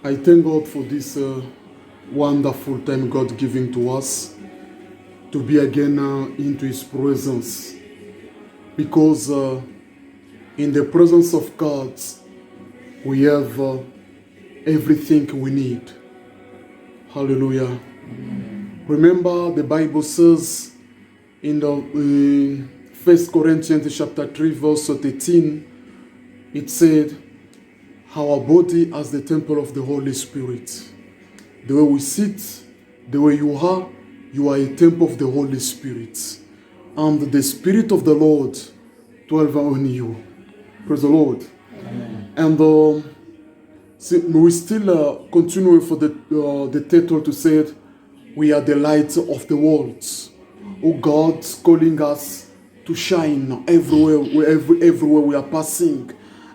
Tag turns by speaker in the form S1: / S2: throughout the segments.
S1: I thank God for this wonderful time God giving to us to be again into His presence, because in the presence of God we have everything we need. Hallelujah. Remember, the Bible says in 1 Corinthians chapter 3 verse 13, it said, our body as the temple of the Holy Spirit. The way we sit, the way you are a temple of the Holy Spirit. And the Spirit of the Lord dwells on you. Praise the Lord. Amen. And we still continue for the title to say, we are the light of the world. Oh, God's calling us to shine everywhere we are passing.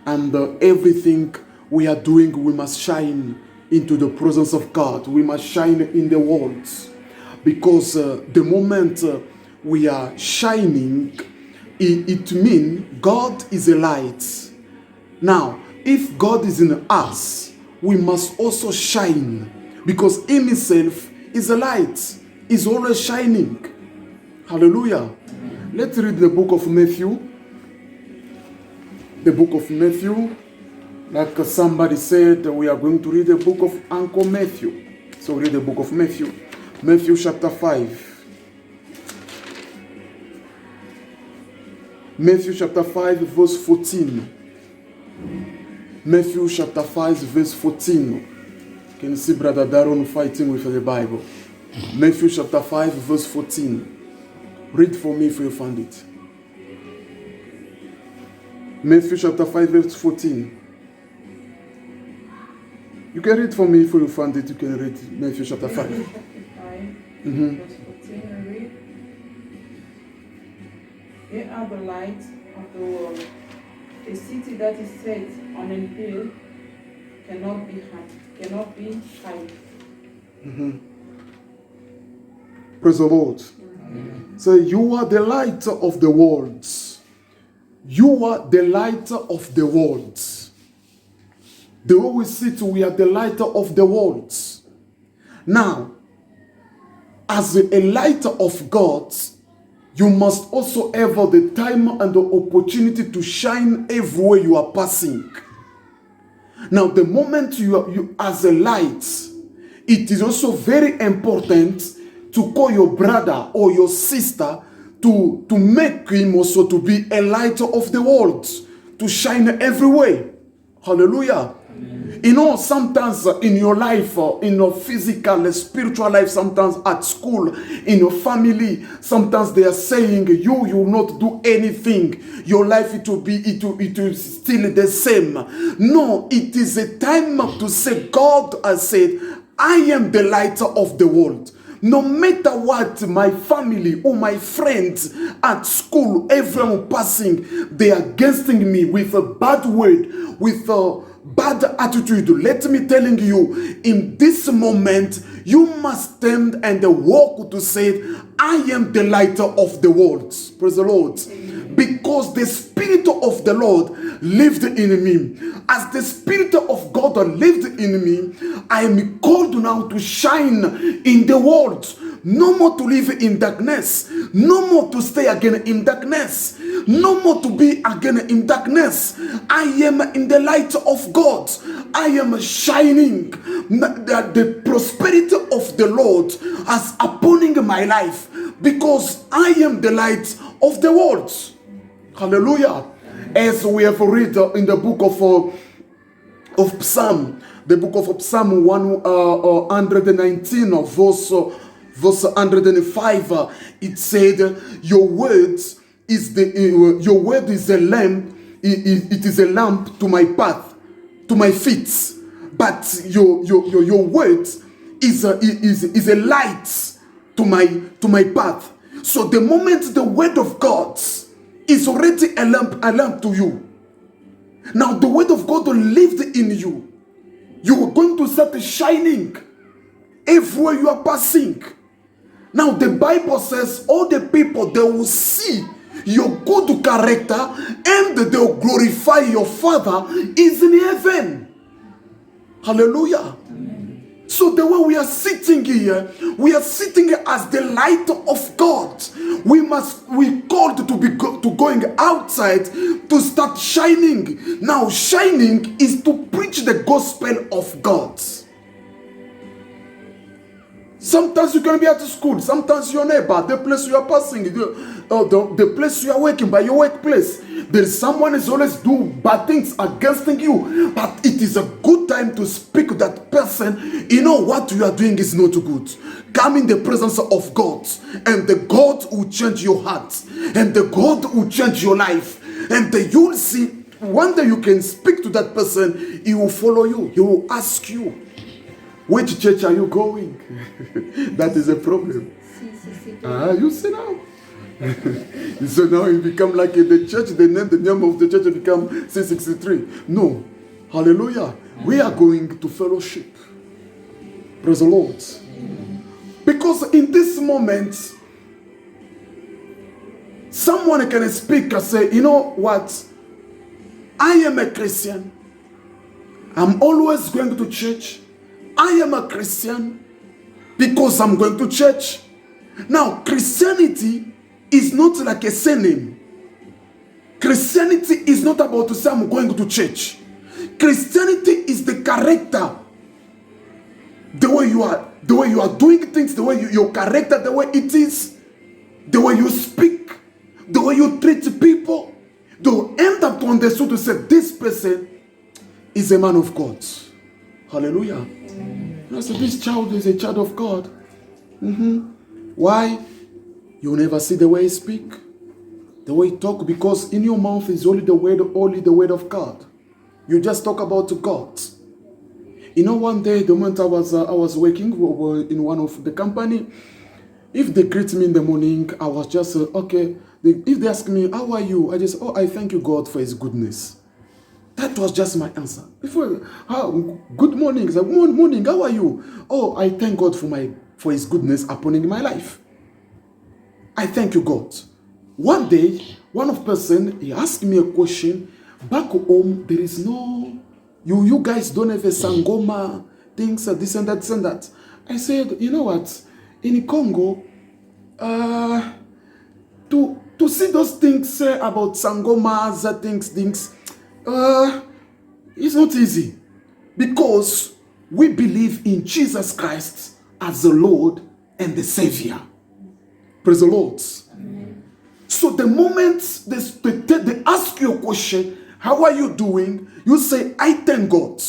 S1: And everything we are doing, we must shine into the presence of God. We must shine in the world. Because the moment we are shining, it means God is a light. Now, if God is in us, we must also shine. Because He Himself is a light. He's always shining. Hallelujah. Let's read the book of Matthew. The book of Matthew. Like somebody said, we are going to read the book of Uncle Matthew. So read the book of Matthew. Matthew chapter 5. Matthew chapter 5 verse 14. Matthew chapter 5 verse 14. Can you see Brother Daron fighting with the Bible? Matthew chapter 5 verse 14. Read for me if you find it. Matthew chapter 5 verse 14. You can read for me if you find it. You can read Matthew chapter 5.
S2: Verse 14, read. Ye are the light of the world. A city that is set on a hill cannot be hid.
S1: Praise the Lord. So you are the light of the world. You are the light of the world. The way we sit, we are the light of the world. Now, as a light of God, you must also have the time and the opportunity to shine everywhere you are passing. Now, the moment you as a light, it is also very important to call your brother or your sister to make him also to be a light of the world, to shine everywhere. Hallelujah. You know, sometimes in your life, in your physical, spiritual life, sometimes at school, in your family, sometimes they are saying you will not do anything. Your life it will still the same. No, it is a time to say God has said, I am the light of the world. No matter what my family or my friends at school, everyone passing, they are against me with a bad word, with a bad attitude. Let me telling you, in this moment, you must stand and walk to say, I am the light of the world. Praise the Lord. Because the Spirit of the Lord lived in me. As the Spirit of God lived in me, I am called now to shine in the world. No more to live in darkness. No more to stay again in darkness. No more to be again in darkness. I am in the light of God. I am shining. The prosperity of the Lord has upon my life, because I am the light of the world. Hallelujah. As we have read in the book of Psalm, the book of Psalm 119, verse 105, it said, your word is a lamp. It is a lamp to my path, to my feet. But your word is a light to my path. So the moment the word of God is already a lamp to you. Now the word of God lived in you. You are going to start shining everywhere you are passing. Now the Bible says all the people, they will see your good character and they will glorify your Father is in heaven. Hallelujah. So the way we are sitting here, we are sitting here as the light of God. We called to going outside to start shining. Now shining is to preach the gospel of God. Sometimes you can be at school, sometimes your neighbor, the place you are passing, the place you are working, by your workplace, there is someone is always doing bad things against you, but it is a good time to speak to that person. You know what you are doing is not good. Come in the presence of God, and the God will change your heart, and the God will change your life, and you will see one day you can speak to that person. He will follow you. He will ask you, which church are you going? That is a problem. You see now. So now you become like the church, the name of the church become C63. No. Hallelujah. We are going to fellowship. Praise the Lord. Because in this moment, someone can speak and say, you know what? I am a Christian. I'm always going to church. I am a Christian because I'm going to church. Now, Christianity is not like a surname. Christianity is not about to say I'm going to church. Christianity is the character. The way you are doing things, the way your character, the way it is, the way you speak, the way you treat people. They'll end up to understand to say this person is a man of God. Hallelujah. So this child is a child of God. Why? You never see the way he speak, the way he talk, because in your mouth is only the word of God. You just talk about God. You know, one day, the moment I was working in one of the company, if they greet me in the morning, I was just okay. If they ask me, how are you? I just, I thank you God for his goodness. That was just my answer. Good morning. Good morning. How are you? Oh, I thank God for his goodness upon my life. I thank you, God. One day, one of person, he asked me a question. Back home, there is no, you guys don't have a sangoma, things, this and that, this and that. I said, you know what? In Congo, to see those things about sangomas, things, it's not easy, because we believe in Jesus Christ as the Lord and the Savior. Praise the Lord. Amen. So the moment they ask you a question, how are you doing? You say, I thank God.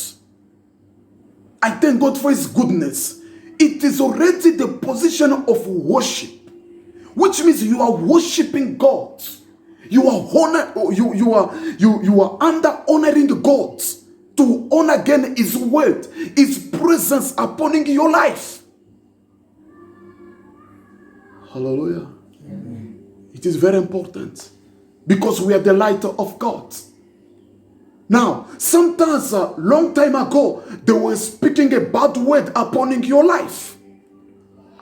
S1: I thank God for his goodness. It is already the position of worship, which means you are worshiping God. You are under honoring God, to honor again his word, his presence upon your life. Hallelujah. Amen. It is very important, because we are the light of God. Now, sometimes a long time ago, they were speaking a bad word upon your life.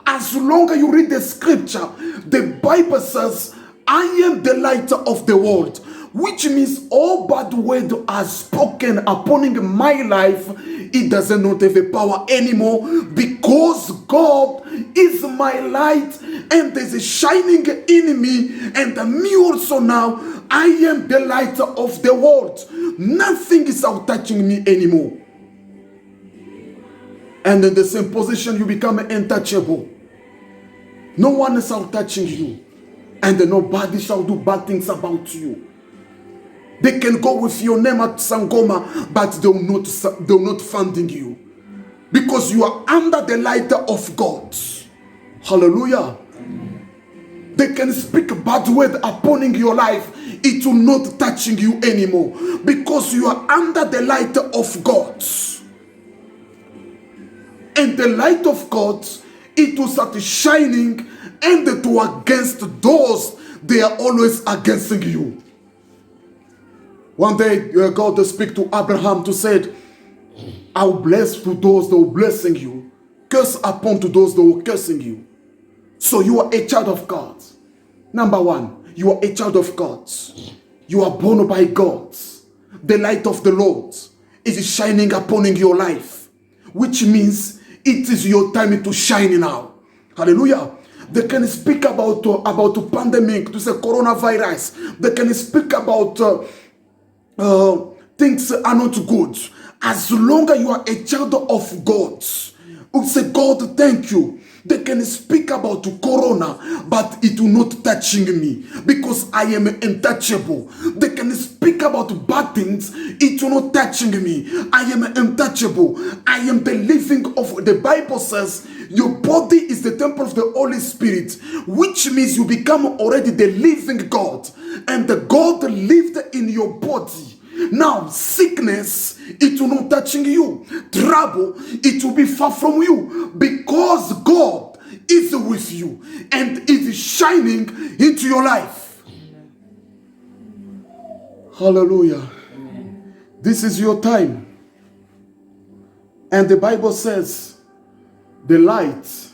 S1: As long as you read the scripture, the Bible says, I am the light of the world, which means all bad word are spoken upon my life. It does not have a power anymore, because God is my light and there's a shining in me, and me also now, I am the light of the world. Nothing is out touching me anymore. And in the same position, you become untouchable. No one is out touching you, and nobody shall do bad things about you. They can go with your name at Sangoma, but they're not funding you, because you are under the light of God. Hallelujah. They can speak a bad word upon your life. It will not touching you anymore, because you are under the light of God. And the light of God, it will start shining, and to against those, they are always against you. One day, God will speak to Abraham to say, I will bless to those that will blessing you, curse upon to those that will cursing you. So you are a child of God. Number one, you are a child of God. You are born by God. The light of the Lord is shining upon your life. which means it is your time to shine now. Hallelujah. They can speak about the pandemic, to say coronavirus. They can speak about things are not good. As long as you are a child of God, you say, God, thank you. They can speak about corona, but it will not touching me because I am untouchable. They can speak about bad things, it will not touching me. I am untouchable. I am the living of, the Bible says, your body is the temple of the Holy Spirit, which means you become already the living God, and the God lived in your body. Now, sickness, it will not touching you. Trouble, it will be far from you, because God is with you and is shining into your life. Hallelujah. This is your time. And the Bible says, the light,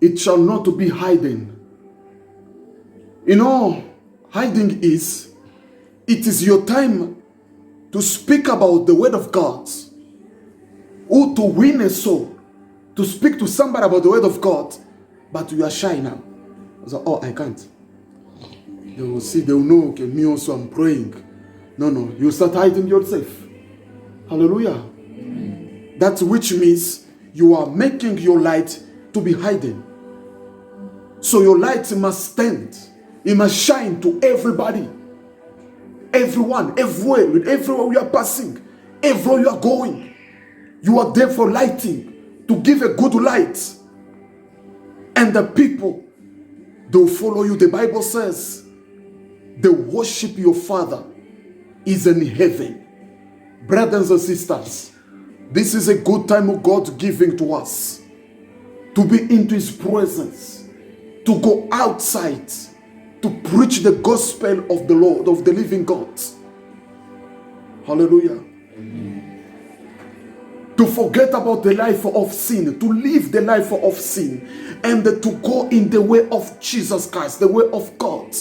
S1: it shall not be hidden. You know, hiding is, it is your time to speak about the word of God, or to win a soul, to speak to somebody about the word of God, but you are shy now. So, oh, I can't. They will see, they will know, okay, me also I'm praying. No, you start hiding yourself. Hallelujah. That which means you are making your light to be hidden. So your light must stand. It must shine to everybody. Everyone, everywhere you are passing, everywhere you are going, you are there for lighting, to give a good light. And the people, they will follow you. The Bible says, they worship your Father is in heaven. Brothers and sisters, this is a good time of God giving to us, to be into His presence, to go outside, to preach the gospel of the Lord, of the living God. Hallelujah. To forget about the life of sin, to live the life of sin, and to go in the way of Jesus Christ, the way of God,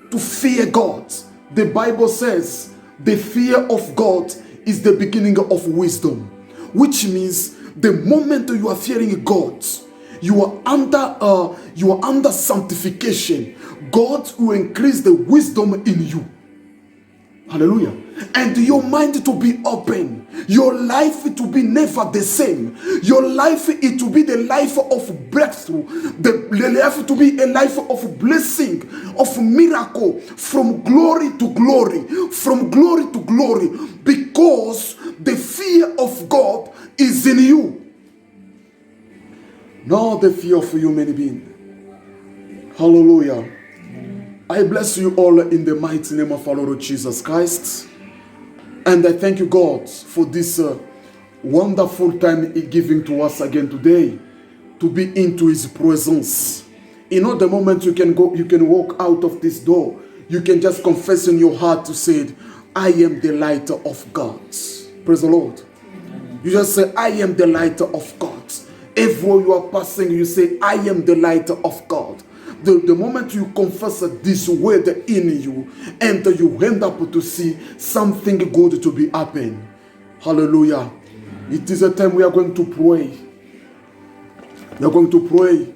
S1: to fear God. The Bible says the fear of God is the beginning of wisdom, which means the moment you are fearing God, you are under sanctification. God will increase the wisdom in you. Hallelujah. And your mind to be open. Your life to be never the same. Your life it to be the life of breakthrough. The life to be a life of blessing, of miracle, from glory to glory, from glory to glory, because the fear of God is in you. Not the fear of human being. Hallelujah. I bless you all in the mighty name of our Lord Jesus Christ. And I thank you, God, for this wonderful time He giving to us again today, to be into His presence. You know, the moment you can go, you can walk out of this door, you can just confess in your heart to say, I am the light of God. Praise the Lord. You just say, I am the light of God. Everywhere you are passing, you say, I am the light of God. The moment you confess this word in you, and you end up to see something good to be happen. Hallelujah. It is a time we are going to pray. We are going to pray.